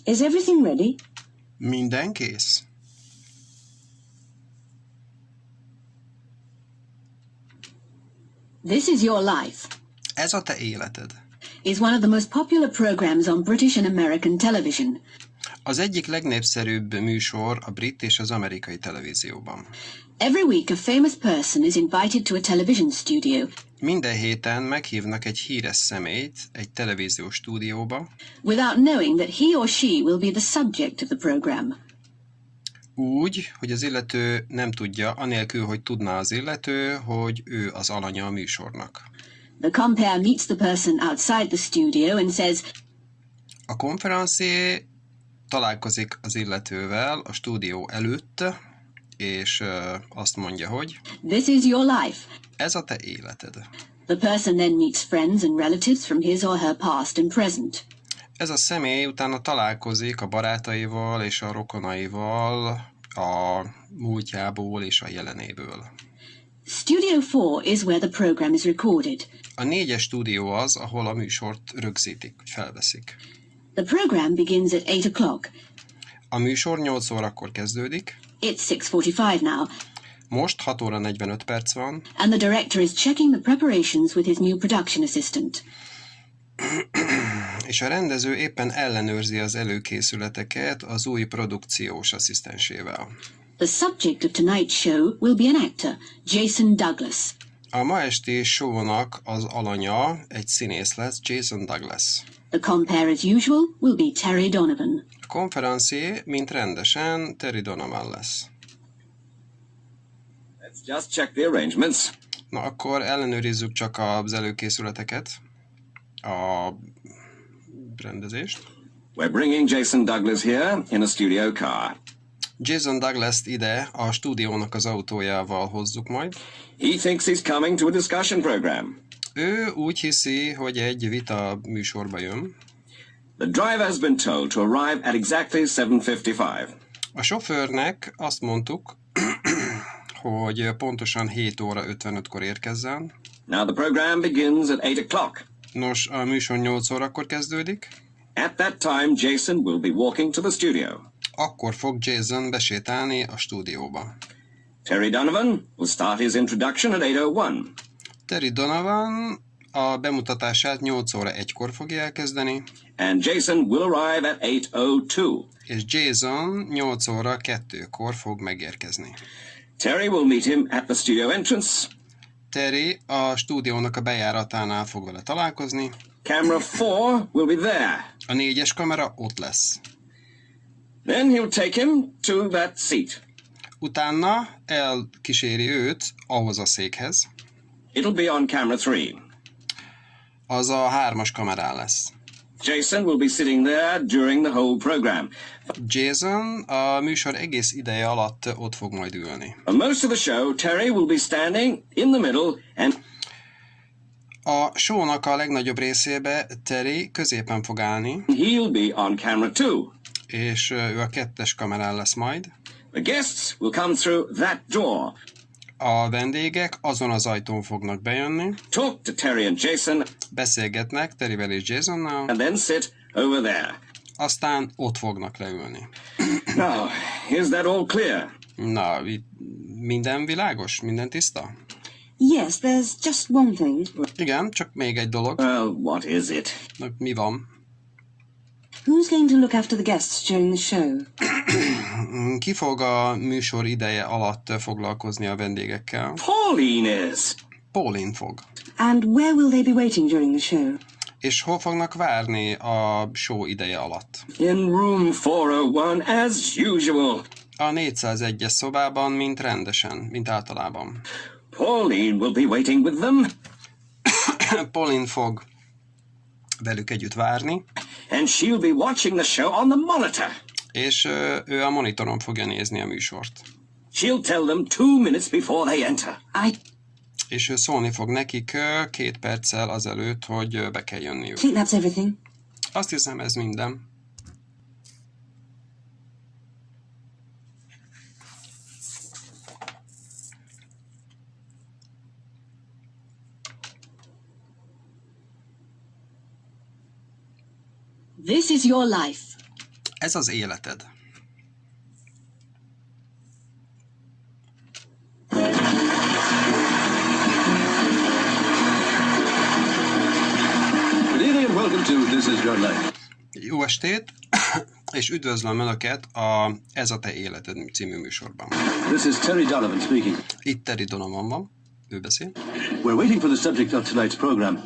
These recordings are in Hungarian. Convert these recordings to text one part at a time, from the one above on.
Is everything ready? Minden kész. This is Your Life Ez a te életed. is one of the most popular programs on British and American television. Az egyik legnépszerűbb műsor a brit és az amerikai televízióban. Every week a famous person is invited to a television studio. Minden héten meghívnak egy híres személyt egy televíziós stúdióba, Without knowing that he or she will be the subject of the program. úgy, hogy az illető nem tudja, anélkül, hogy tudná az illető, hogy ő az alanya a műsornak. The compere meets the person outside the studio and says, A konferencié találkozik az illetővel a stúdió előtt, és azt mondja, hogy "This is your life." ez a te életed. The person then meets friends and relatives from his or her past and present. Ez a személy utána találkozik a barátaival és a rokonaival a múltjából és a jelenéből. Studio 4 is where the program is recorded. A 4-es stúdió az, ahol a műsort rögzítik, felveszik. The program begins at 8 o'clock. A műsor 8 órakor kezdődik, It's 6:45 now, most 6 óra 45 perc van, and the director is checking the preparations with his new production assistant. és a rendező éppen ellenőrzi az előkészületeket az új produkciós asszisztensével. The subject of tonight's show will be an actor, Jason Douglas. A ma esti show-nak az alanya egy színész lesz, Jason Douglas. The compere, as usual, will be Terry Donovan. A konferencié, mint rendesen, Terry Donovan lesz. Let's just check the arrangements. Na akkor ellenőrizzük csak az előkészületeket, a rendezést. We're bringing Jason Douglas here in a studio car. Jason Douglas-t ide a stúdiónak az autójával hozzuk majd. He thinks he's coming to a discussion program. Ő úgy hiszi, hogy egy vita műsorba jön. The driver has been told to arrive at exactly 7:55. A sofőrnek azt mondtuk, hogy pontosan 7 óra 55-kor érkezzen. Now the program begins at 8 o'clock. Nos, a műsor 8 órakor kezdődik. At that time, Jason will be walking to the studio. Akkor fog Jason besétálni a stúdióba. Terry Donovan will start his introduction at 8:01. Terry Donovan a bemutatását 8 óra 1-kor fogja elkezdeni, And Jason will arrive at 8:02. és Jason 8 óra 2-kor fog megérkezni. Terry will meet him at the studio entrance. Terry a stúdiónak a bejáratánál fog vele találkozni. Camera 4 will be there. A 4-es kamera ott lesz. Then he'll take him to that seat. Utána elkíséri őt ahhoz a székhez. It'll be on camera 3. Az a 3-as kamerán lesz. Jason will be sitting there during the whole program. Jason a műsor egész ideje alatt ott fog majd ülni. For most of the show, Terry will be standing in the middle and A show-nak a legnagyobb részébe Terry középen fog állni, he'll be on camera 2. és ő a 2-es kamerán lesz majd. The guests will come through that door. A vendégek azon az ajtón fognak bejönni, Talk to Terry and Jason beszélgetnek Terryvel és Jasonnal, and then sit over there. aztán ott fognak leülni. Now, is that all clear? Na, itt minden világos? Minden tiszta? Yes, there's just one thing. Igen, csak még egy dolog. Well, what is it? Na, mi van? Who's going to look after the guests during the show? Ki fog a műsor ideje alatt foglalkozni a vendégekkel? Pauline is. Pauline fog. And where will they be waiting during the show? És hol fognak várni a show ideje alatt? In room 401 as usual. A 401-es szobában, mint rendesen, mint általában. Pauline will be waiting with them. Pauline fog velük együtt várni, And she'll be watching the show on the monitor. és ő a monitoron fogja nézni a műsort. She'll tell them 2 minutes before they enter. És ő szólni fog nekik 2 perccel azelőtt, hogy be kell jönniük. I think that's everything. Azt hiszem, ez minden. This is Your Life Ez az életed. Good evening and welcome to This Is Your Life. Jó estét, és üdvözlöm Önöket a Ez a Te Életed című műsorban. This is Terry Donovan speaking. Itt Terry Donovan van, ő beszél. We're waiting for the subject of tonight's program.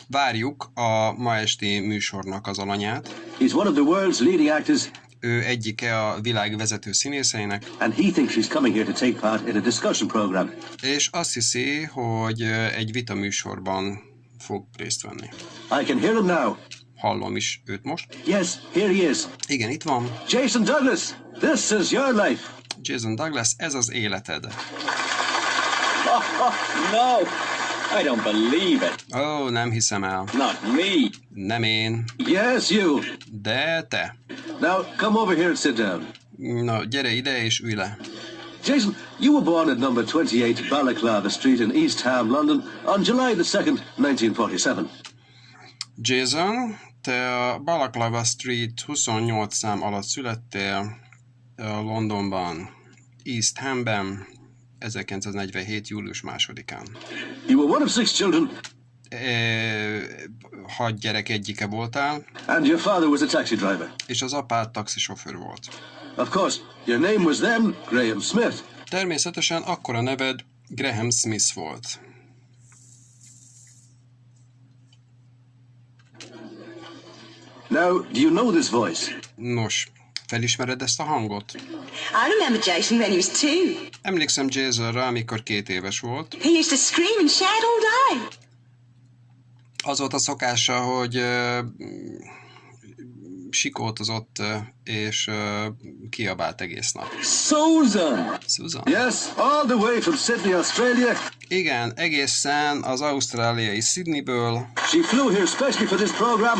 Várjuk a ma esti műsornak az alanyát. He's one of the world's leading actors. Ő egyike a világ vezető színészeinek. And he thinks he's coming here to take part in a discussion program. És azt hiszi, hogy egy vita műsorban fog részt venni. I can hear him now. Hallom is őt most. Yes, here he is. Igen, itt van. Jason Douglas, this is your life. Jason Douglas, ez az életed. No, I don't believe it. Ó, nem hiszem el. Not me. Nem én. Yes, you. De te. Now, come over here and sit down. Na, gyere ide és ülj le. Jason, you were born at number 28 Balaclava Street in East Ham, London, on July the 2nd, 1947. Jason, te a Balaclava Street 28 szám alatt születtél Londonban, East Hamben, 1947. július 2-án. You were one of 6 children. 6 gyerek egyike voltál, And your father was a taxi driver. és az apád taxisofőr volt. Of course, your name was then Graham Smith. Természetesen akkor a neved Graham Smith volt. Now, do you know this voice? Nos, felismered ezt a hangot? I remember Jason when he was 2. Emlékszem Jasonra, amikor 2 éves volt. He used to scream and shout all day. Az volt a szokása, hogy sikoltozott és kiabált egész nap. Susan! Susan? Yes, all the way from Sydney, Australia. Igen, egészen az ausztráliai Sydneyből. She flew here specially for this program.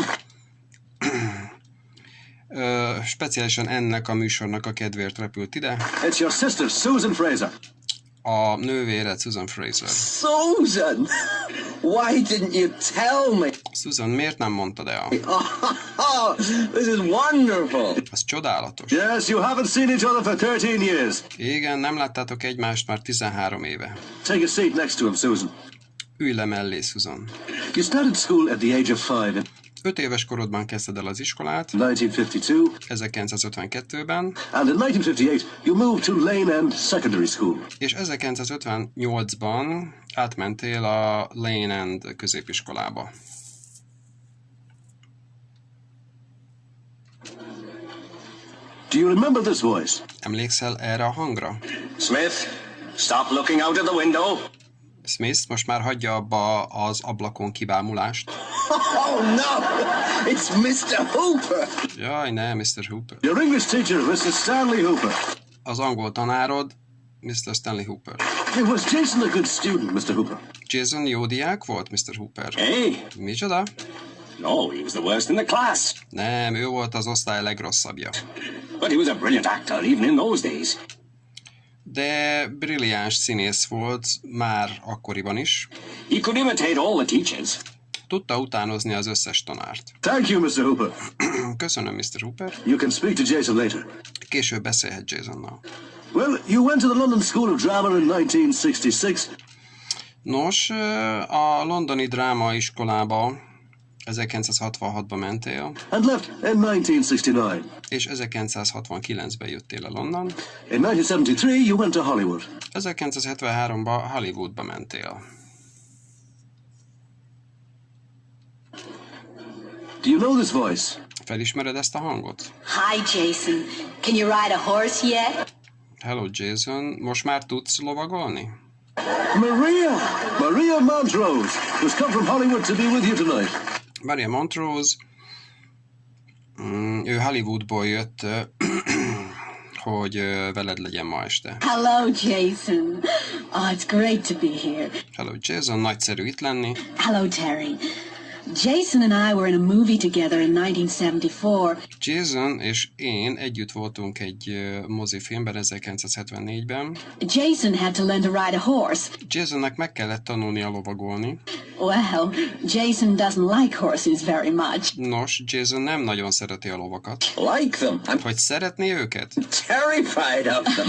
Speciálisan ennek a műsornak a kedvéért repült ide. It's your sister, Susan Fraser. A nővéred Susan Fraser. Susan, why didn't you tell me? Susan, miért nem mondtad el? Oh, this is wonderful. Az csodálatos. Yes, you haven't seen each other for 13 years. Igen, nem láttátok egymást már 13 éve. Take a seat next to him, Susan. Ülj le mellé, Susan. You started school at the age of 5 5 éves korodban kezdted el az iskolát, in 1952, 1952-ben, and in 1958 you moved to Lane End Secondary School. és 1958-ban átmentél a Lane End középiskolába. Do you remember this voice? Emlékszel erre a hangra? Smith, stop looking out of the window. Smith, most már hagyja abba az ablakon kibámulást. Oh no, it's Mr. Hooper. Jaj, ne, Mr. Hooper. Your English teacher, Mr. Stanley Hooper. Az angol tanárod, Mr. Stanley Hooper. Hey, was Jason a good student, Mr. Hooper? Jason jó diák volt, Mr. Hooper? Hey, Micsoda? no, he was the worst in the class. Nem, ő volt az osztály legrosszabbja. But he was a brilliant actor, even in those days. De brilliáns színész volt már akkoriban is. He could imitate all the teachers. Tudta utánozni az összes tanárt. Thank you, Mr. Hooper. Köszönöm, Mr. Hooper. You can speak to Jason later. Később beszélhet Jasonnal. Well, you went to the London School of Drama in 1966. Nos, a londoni drámaiskolába 1966-ban mentél, And left in 1969. és 1969-ben jöttél a London. In 1973, you went to Hollywood. 1973-ban Hollywoodba mentél. Do you know this voice? Felismered ezt a hangot? Hi, Jason. Can you ride a horse yet? Hello, Jason. Most már tudsz lovagolni? Maria Montrose, who's come from Hollywood to be with you tonight. Maria Montrose, ő Hollywoodból jött, hogy veled legyen ma este. Hello, Jason. Oh, it's great to be here. Hello, Jason, nagyszerű itt lenni. Hello, Terry. Jason and I were in a movie together in 1974. Jason és én együtt voltunk egy mozifilmben 1974-ben. Jason had to learn to ride a horse. Jasonnek meg kellett tanulnia lovagolni. Well, Jason doesn't like horses very much. Nos, Jason nem nagyon szereti a lovakat. Like them. I'm Hogy szeretné őket? terrified of them.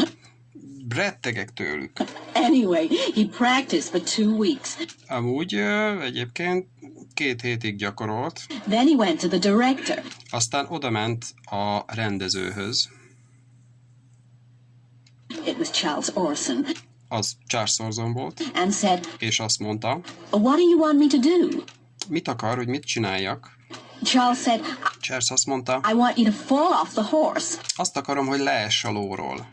Rettegek tőlük. Anyway, he practiced for 2 weeks. Amúgy egyébként 2 hétig gyakorolt, Then he went to the director. aztán odament a rendezőhöz. It was Charles Orson. Az Charles Orson volt, And said, és azt mondta, what do you want me to do? mit akar, hogy mit csináljak? Charles said, Charles azt mondta, I want you to fall off the horse. azt akarom, hogy leess a lóról.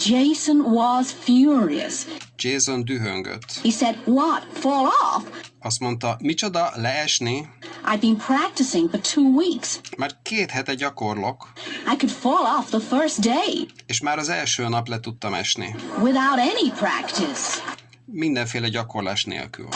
Jason was furious. Jason dühöngött. He said, what? Fall off? Azt mondta, micsoda, leesni? I've been practicing for 2 weeks. Már 2 hete gyakorlok, I could fall off the first day és már az első nap le tudtam esni. without any practice. Mindenféle gyakorlás nélkül.